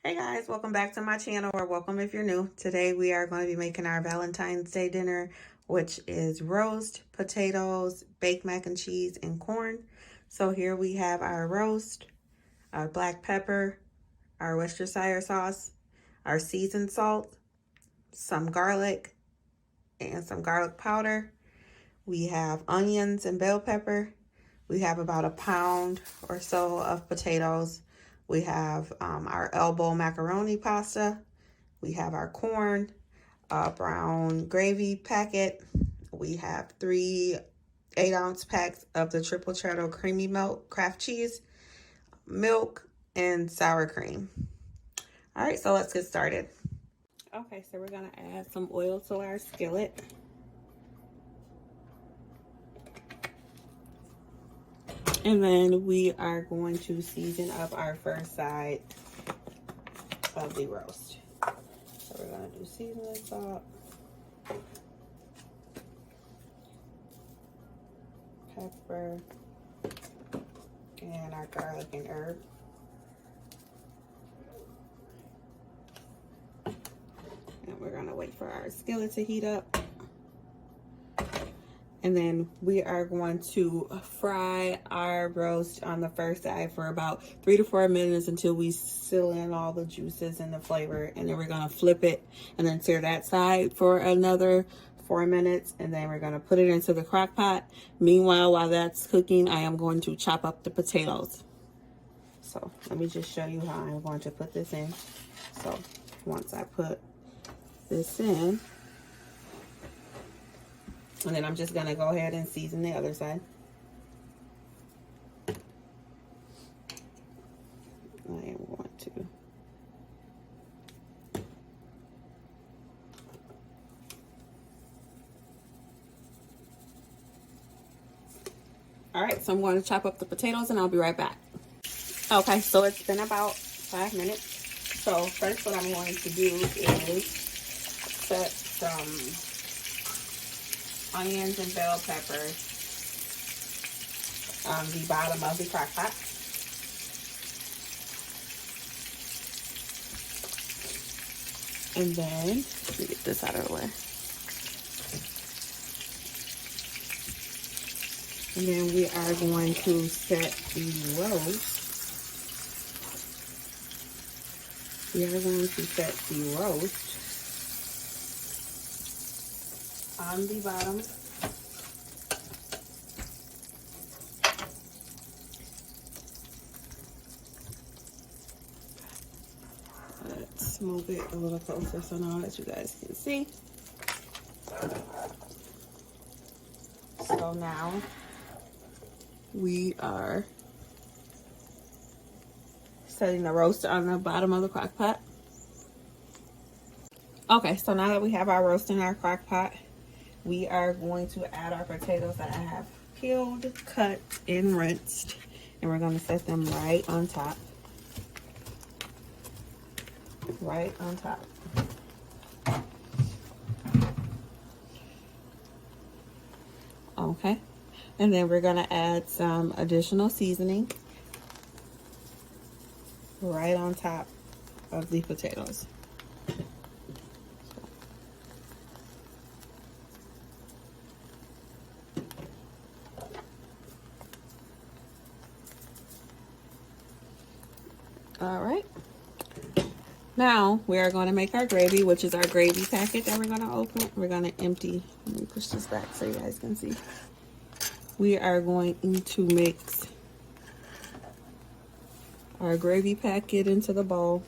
Hey guys, welcome back to my channel, or welcome if you're new. Today we are going to be making our Valentine's Day dinner, which is roast, potatoes, baked mac and cheese, and corn. So here we have our roast, our black pepper, our Worcestershire sauce, our seasoned salt, some garlic, and some garlic powder. We have onions and bell pepper. We have about a pound or so of potatoes. We have our elbow macaroni pasta. We have our corn, a brown gravy packet. We have 3 8-ounce packs of the triple cheddar creamy milk craft cheese, milk, and sour cream. All right, so let's get started. Okay, so we're gonna add some oil to our skillet. And then we are going to season up our first side of the roast. So we're going to do seasoning salt, pepper, and our garlic and herb. And we're going to wait for our skillet to heat up. And then we are going to fry our roast on the first side for about 3 to 4 minutes until we seal in all the juices and the flavor. And then we're going to flip it and then sear that side for another 4 minutes. And then we're going to put it into the crock pot. Meanwhile, while that's cooking, I am going to chop up the potatoes. So let me just show you how I'm going to put this in. So once I put this in, and then I'm just going to go ahead and season the other side. I am going to. All right, so I'm going to chop up the potatoes and I'll be right back. Okay, so it's been about 5 minutes. So first what I'm going to do is set some onions and bell peppers on the bottom of the crock pot. And then, let me get this out of the way. And then we are going to set the roast. We are going to set the roast on the bottom. Let's move it a little closer so now that you guys can see. So now we are setting the roast on the bottom of the crock pot. Okay, so now that we have our roast in our crock pot, we are going to add our potatoes that I have peeled, cut, and rinsed. And we're going to set them right on top. Right on top. Okay. And then we're going to add some additional seasoning right on top of the potatoes. All right. Now we are going to make our gravy, which is our gravy packet that we're going to open. We're going to empty. Let me push this back so you guys can see. We are going to mix our gravy packet into the bowl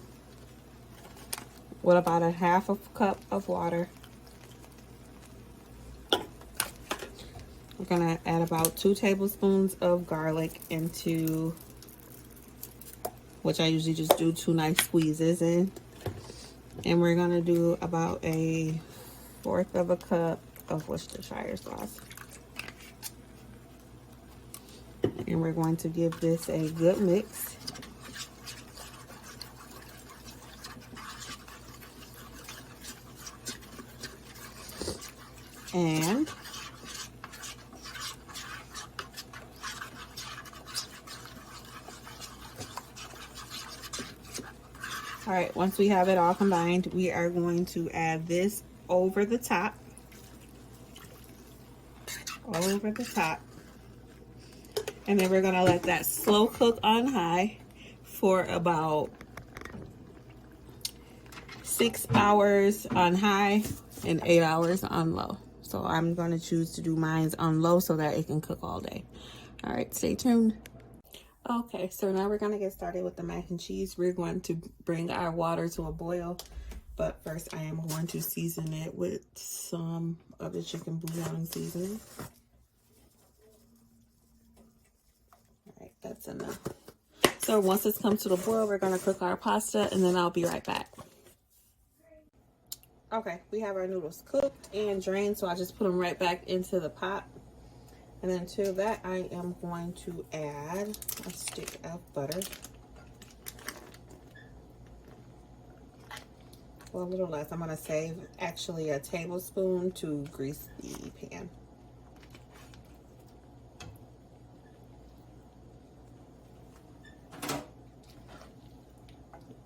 with about a half a cup of water. We're going to add about 2 tablespoons of garlic into, which I usually just do 2 nice squeezes in. And we're going to do about a 1/4 of a cup of Worcestershire sauce. And we're going to give this a good mix. And All right, once we have it all combined, we are going to add this over the top. Over the top. And then we're gonna let that slow cook on high for about 6 hours on high and 8 hours on low. So I'm gonna choose to do mine on low so that it can cook all day. All right, stay tuned. Okay, so now we're gonna get started with the mac and cheese. We're going to bring our water to a boil, but first I am going to season it with some of the chicken bouillon seasoning. All right, that's enough. So once it's come to the boil, we're gonna cook our pasta and then I'll be right back. Okay, we have our noodles cooked and drained, so I just put them right back into the pot. And then to that, I am going to add a stick of butter. Well, a little less. I'm going to save actually a tablespoon to grease the pan.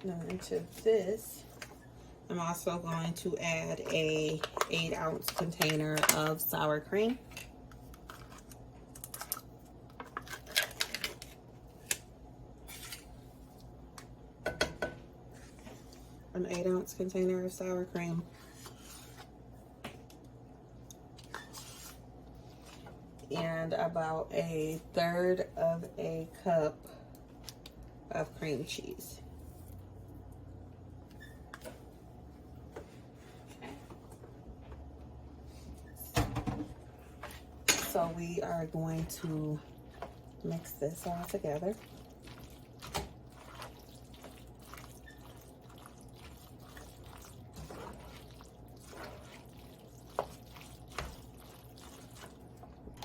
And then to this, I'm also going to add a 8-ounce container of sour cream. An 8-ounce container of sour cream. And about 1/3 of a cup of cream cheese. So we are going to mix this all together.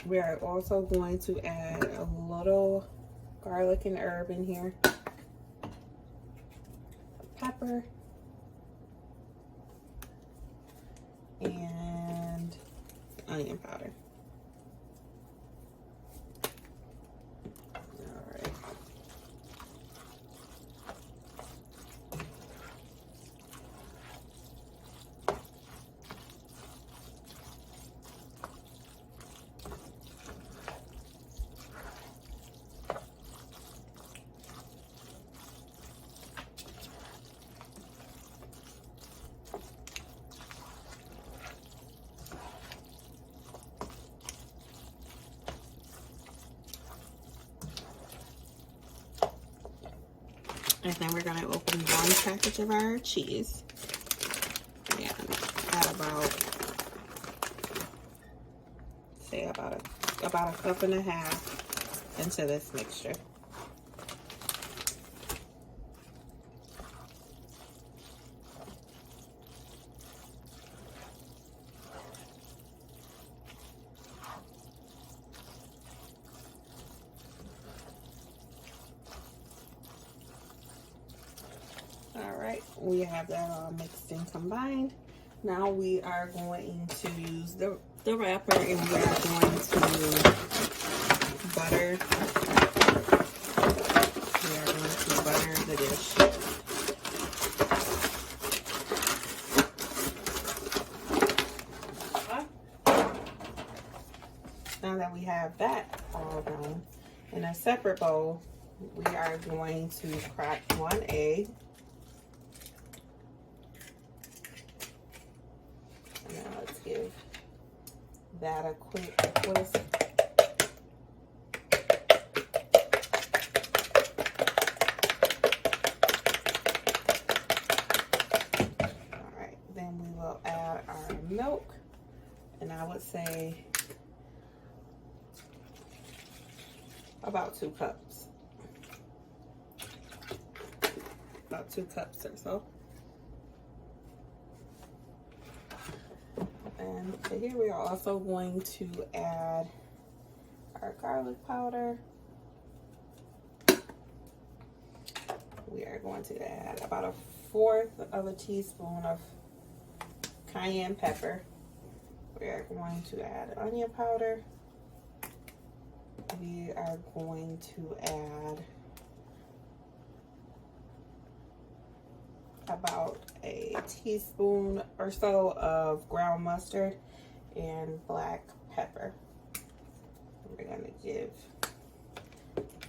We are also going to add a little garlic and herb in here, pepper, and onion powder. All right. And then we're going to open one package of our cheese and add about, say about a cup and a half into this mixture. Alright, we have that all mixed and combined. Now we are going to use the wrapper and we are going to butter. We are going to butter the dish. Now that we have that all done, in a separate bowl, we are going to crack 1 egg. Now let's give that a quick whisk. Alright, then we will add our milk, and I would say about 2 cups. About 2 cups or so. And to here we are also going to add our garlic powder. We are going to add about 1/4 of a teaspoon of cayenne pepper. We are going to add onion powder. We are going to add teaspoon or so of ground mustard and black pepper. We're gonna give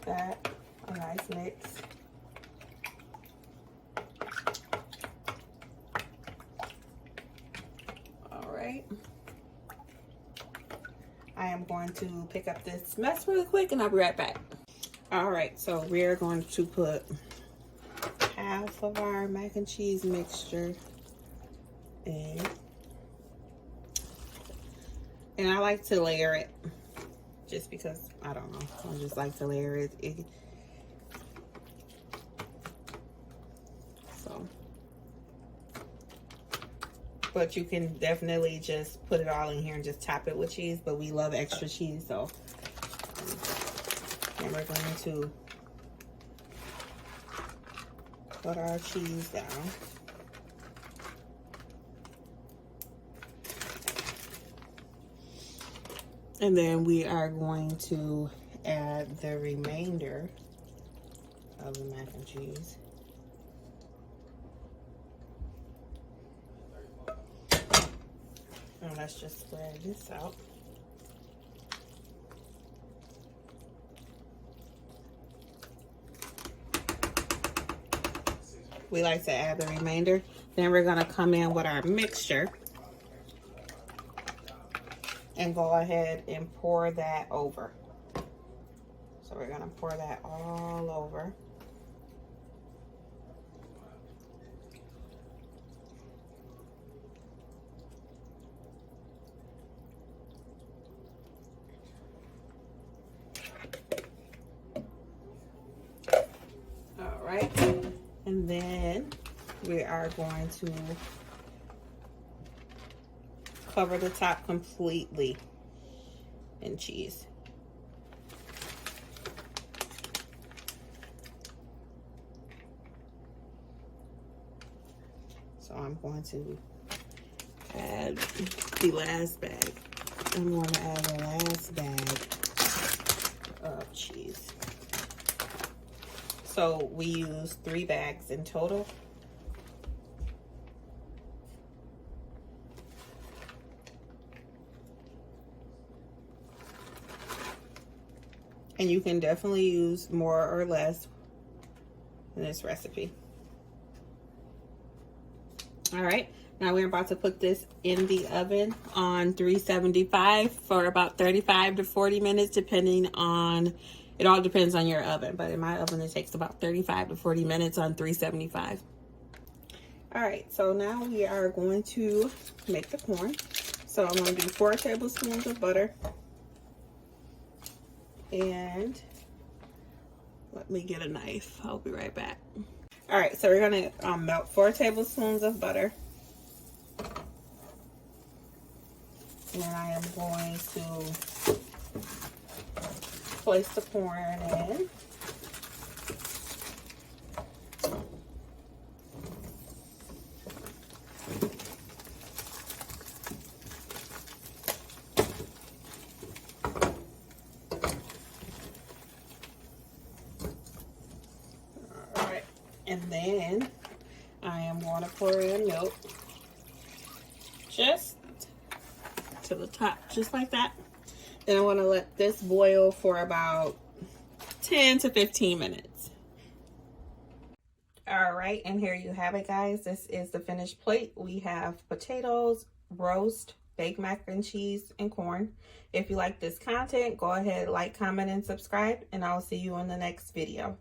that a nice mix. All right. I am going to pick up this mess really quick and I'll be right back. All right, so we're going to put half of our mac and cheese mixture in. And I like to layer it just because, I don't know, I just like to layer it. But you can definitely just put it all in here and just top it with cheese, but we love extra cheese, so. And we're going to put our cheese down. And then we are going to add the remainder of the mac and cheese. And let's just spread this out. We like to add the remainder. Then we're gonna come in with our mixture and go ahead and pour that over. So we're gonna pour that all over. All right, and then we are going to cover the top completely in cheese. So I'm going to add the last bag. I'm going to add the last bag of cheese. So we use 3 bags in total. And you can definitely use more or less in this recipe. All right, now we're about to put this in the oven on 375 for about 35 to 40 minutes, depending on, it all depends on your oven, but in my oven it takes about 35 to 40 minutes on 375. All right, so now we are going to make the corn. So I'm going to do 4 tablespoons of butter. And let me get a knife. I'll be right back. All right, so we're going to melt 4 tablespoons of butter. And I am going to place the corn in. And then I am going to pour in milk just to the top, just like that. Then I want to let this boil for about 10 to 15 minutes. All right, and here you have it, guys. This is the finished plate. We have potatoes, roast, baked mac and cheese, and corn. If you like this content, go ahead, like, comment, and subscribe, and I'll see you in the next video.